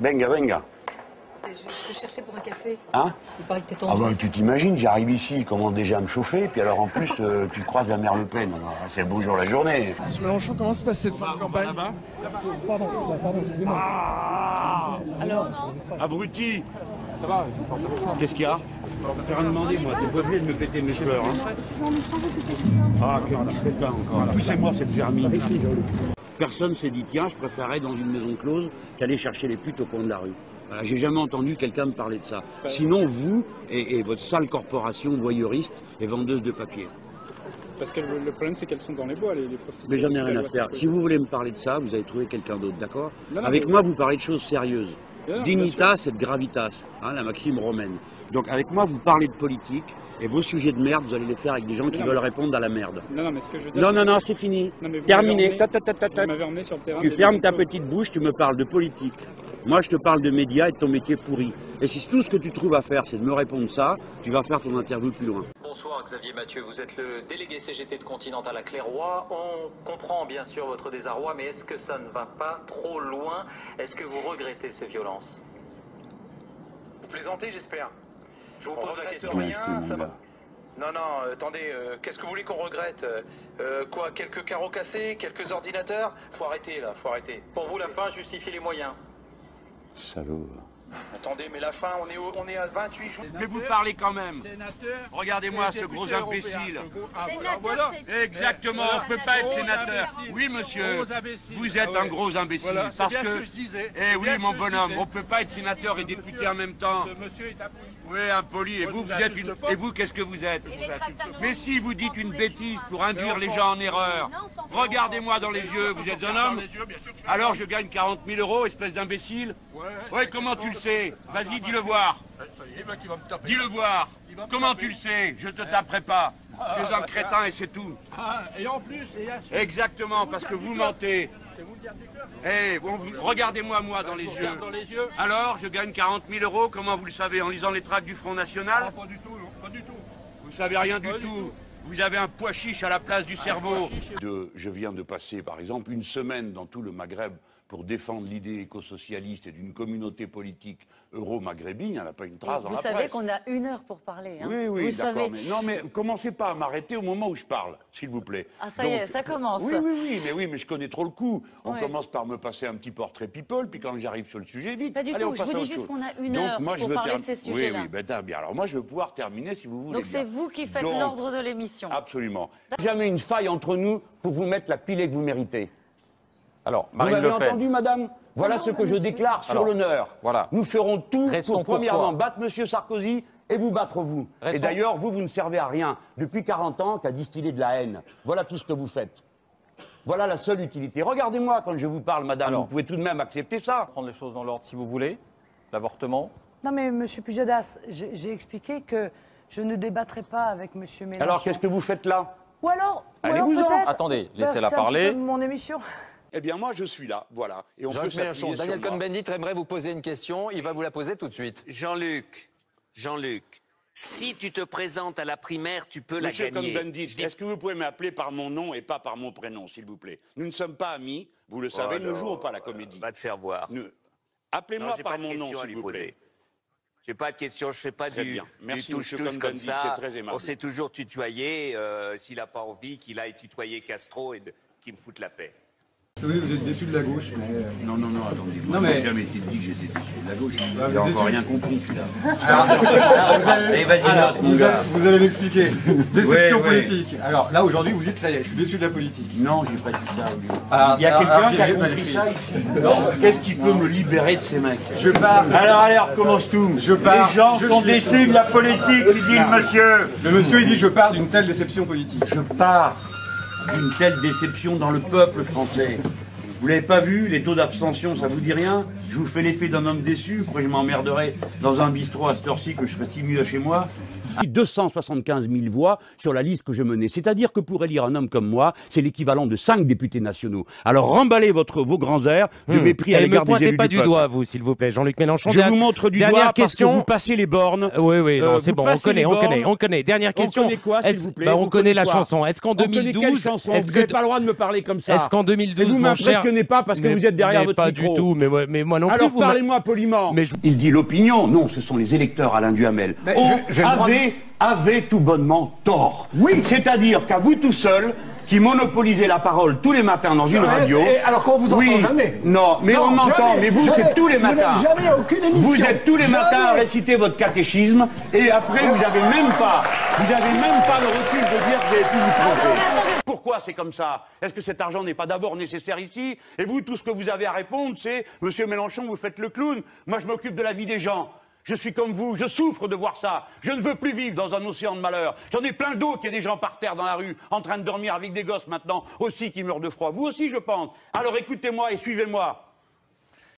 Venga, venga. Je te cherchais pour un café. Hein? Il paraît que t'es tendu. Ah bah tu t'imagines, j'arrive ici, il commence déjà à me chauffer, puis alors en plus, tu croises la mère Le Pen. Alors, c'est le beau jour la journée. Monsieur Mélenchon, comment se passe cette fin de campagne? Pardon, excusez-moi. Alors, Abruti! Ça va? Qu'est-ce qu'il y a? Je vais faire un demander, moi, t'es pas obligé de me péter mes fleurs. Hein. Ah, quel crétin encore. Poussez-moi cette vermine. Personne s'est dit, tiens, je préférerais dans une maison close qu'aller chercher les putes au coin de la rue. Voilà, j'ai jamais entendu quelqu'un me parler de ça. Sinon, vous et votre sale corporation voyeuriste et vendeuse de papier. Parce que le problème, c'est qu'elles sont dans les bois, les prostituées. Mais j'en ai rien à faire. Si vous voulez me parler de ça, vous allez trouver quelqu'un d'autre, d'accord? Non, Avec mais... moi, vous parlez de choses sérieuses. Non, Dignitas et gravitas, hein, la maxime romaine. Donc avec moi, vous parlez de politique, et vos sujets de merde, vous allez les faire avec des gens qui veulent répondre à la merde. Non, mais ce que je veux dire... Non, c'est fini. Non, mais Terminé. Vous m'avez emmené sur le terrain... Tu fermes ta petite bouche, tu me parles de politique. Moi, je te parle de médias et de ton métier pourri. Et si tout ce que tu trouves à faire, c'est de me répondre ça, tu vas faire ton interview plus loin. Bonsoir Xavier Mathieu, vous êtes le délégué CGT de Continental à Clairoy. On comprend bien sûr votre désarroi, mais est-ce que ça ne va pas trop loin? Est-ce que vous regrettez ces violences? Vous plaisantez, j'espère. Je vous On pose la regrette question. rien, Ça va. Non, attendez, qu'est-ce que vous voulez qu'on regrette? Quoi, quelques carreaux cassés, quelques ordinateurs? Faut arrêter, là, faut arrêter. Pour vous, la fin justifie les moyens. Salaud. Attendez, mais la fin, on est à 28 jours. Mais vous parlez quand même. Regardez-moi ce gros imbécile. Exactement, on ne peut pas être sénateur. Oui, monsieur, vous êtes un gros imbécile. Parce que, eh oui, mon bonhomme, on ne peut pas être sénateur et député en même temps. Oui, impoli. Et vous, vous êtes une... Et vous, qu'est-ce que vous êtes? Mais si vous dites une bêtise pour induire les gens en erreur, regardez-moi dans les yeux, vous êtes un homme? Alors je gagne 40 000 euros, espèce d'imbécile? Ouais, comment tu le sais? Vas-y, dis-le voir. Dis-le voir. Comment tu le sais? Je te taperai pas. Tu es un crétin et c'est tout. Et en plus... Exactement, parce que vous mentez. Eh, regardez-moi dans les yeux. Alors, je gagne 40 000 euros, comment vous le savez? En lisant les tracts du Front National? Pas du tout, pas du tout. Vous savez rien du tout. Vous avez un pois chiche à la place du cerveau. Je viens de passer, par exemple, une semaine dans tout le Maghreb pour défendre l'idée éco-socialiste et d'une communauté politique euro-maghrébine. Il n'y en a pas une trace dans la presse. Vous savez qu'on a 1 heure pour parler. Hein. Oui, d'accord. Mais commencez pas à m'arrêter au moment où je parle, s'il vous plaît. Ah, ça y est, ça commence. Oui, mais je connais trop le coup. On commence par me passer un petit portrait people, puis quand j'arrive sur le sujet, vite. Pas du tout, je vous dis juste qu'on a 1 heure pour parler de ces sujets-là. Oui, ben, bien. Alors moi, je veux pouvoir terminer si vous voulez. Donc c'est vous qui faites l'ordre de l'émission. Absolument. Jamais une faille entre nous pour vous mettre la pilée que vous méritez. Alors, Vous Marine m'avez Le Pen. entendu, madame? Voilà ce que je déclare sur l'honneur. Voilà. Nous ferons tout Restons pour, premièrement, courtois. battre M. Sarkozy et vous battre vous. Et d'ailleurs, vous ne servez à rien depuis 40 ans qu'à distiller de la haine. Voilà tout ce que vous faites. Voilà la seule utilité. Regardez-moi quand je vous parle, madame. Alors, vous pouvez tout de même accepter ça. Prendre les choses dans l'ordre si vous voulez. L'avortement. non mais monsieur Pujadas, j'ai expliqué que je ne débattrai pas avec monsieur Mélenchon. Alors, qu'est-ce que vous faites là? Ou alors Allez-vous-en. peut-être... Attendez, laissez-la c'est un petit parler. peu mon émission. Eh bien, moi, je suis là, voilà. Et on peut Jean-Luc Mélenchon, s'appuyer Daniel sur moi. Cohn-Bendit aimerait vous poser une question. Il va vous la poser tout de suite. Jean-Luc, si tu te présentes à la primaire, tu peux Monsieur la gagner. Cohn-Bendit, est-ce que vous pouvez m'appeler par mon nom et pas par mon prénom, s'il vous plaît? Nous ne sommes pas amis, vous le savez, nous ne jouons pas à la comédie. Va te faire voir. Appelez-moi par mon nom, s'il vous plaît. J'ai pas de question, je fais pas du Merci, touche-touche monsieur comme Cohn-Bendit, ça. c'est très aimable. On s'est toujours tutoyé. S'il n'a pas envie, qu'il aille tutoyer Castro et qu'il me foute la paix. Oui, vous êtes déçu de la gauche, mais... Non, attendez. Non, Moi, mais... j'ai jamais été dit que j'étais déçu de la gauche. Bah, J'ai encore déçu. rien compris, celui-là. Allez, vas-y, vous allez m'expliquer. Déception Ouais. politique. Alors là, aujourd'hui, vous dites, ça y est, je suis déçu de la politique. Non, j'ai pas dit ça. Lui. Alors, Il y a quelqu'un qui a j'ai pas compris dit. ça ici. Qu'est-ce qui peut me libérer de ces mecs? Je pars... Alors, allez, on recommence tout. Je pars... Les gens je sont suis- déçus de la politique, il dit le monsieur. Le monsieur, il dit, je pars d'une telle déception politique. Je pars d'une telle déception dans le peuple français. Vous l'avez pas vu, les taux d'abstention, ça vous dit rien? Je vous fais l'effet d'un homme déçu, après je m'emmerderai dans un bistrot à cette heure-ci que je serai si mieux chez moi. 275 000 voix sur la liste que je menais. C'est-à-dire que pour élire un homme comme moi, c'est l'équivalent de 5 députés nationaux. Alors remballez vos grands airs de mépris à l'égard des élus du peuple. Ne pointez pas du doigt, vous, s'il vous plaît, Jean-Luc Mélenchon. Je vous montre du doigt parce que vous passez les bornes. Oui, non, c'est bon, on connaît. Dernière question. On connaît quoi, s'il vous plaît? On connaît la chanson. Est-ce qu'en 2012... Vous n'avez pas le droit de me parler comme ça. Est-ce qu'en 2012, vous m'impressionnez pas parce que vous êtes derrière votre micro. Pas du tout, mais moi non plus. Alors parlez-moi poliment. Il dit l'opinion. Non, ce sont les électeurs, Alain Duhamel. Avait tout bonnement tort. Oui. C'est-à-dire qu'à vous tout seul, qui monopolisez la parole tous les matins dans une radio. Alors qu'on vous entend jamais. Non, mais on m'entend. Mais vous, c'est tous les matins. Jamais aucune émission. Vous êtes tous les matins à réciter votre catéchisme et après vous n'avez même pas le recul de dire que vous avez pu vous tromper. Pourquoi c'est comme ça? Est-ce que cet argent n'est pas d'abord nécessaire ici? Et vous, tout ce que vous avez à répondre, c'est « Monsieur Mélenchon, vous faites le clown. Moi, je m'occupe de la vie des gens. Je suis comme vous, je souffre de voir ça. Je ne veux plus vivre dans un océan de malheur. J'en ai plein d'autres, il y a des gens par terre dans la rue, en train de dormir avec des gosses maintenant, aussi qui meurent de froid. Vous aussi, je pense. Alors écoutez-moi et suivez-moi.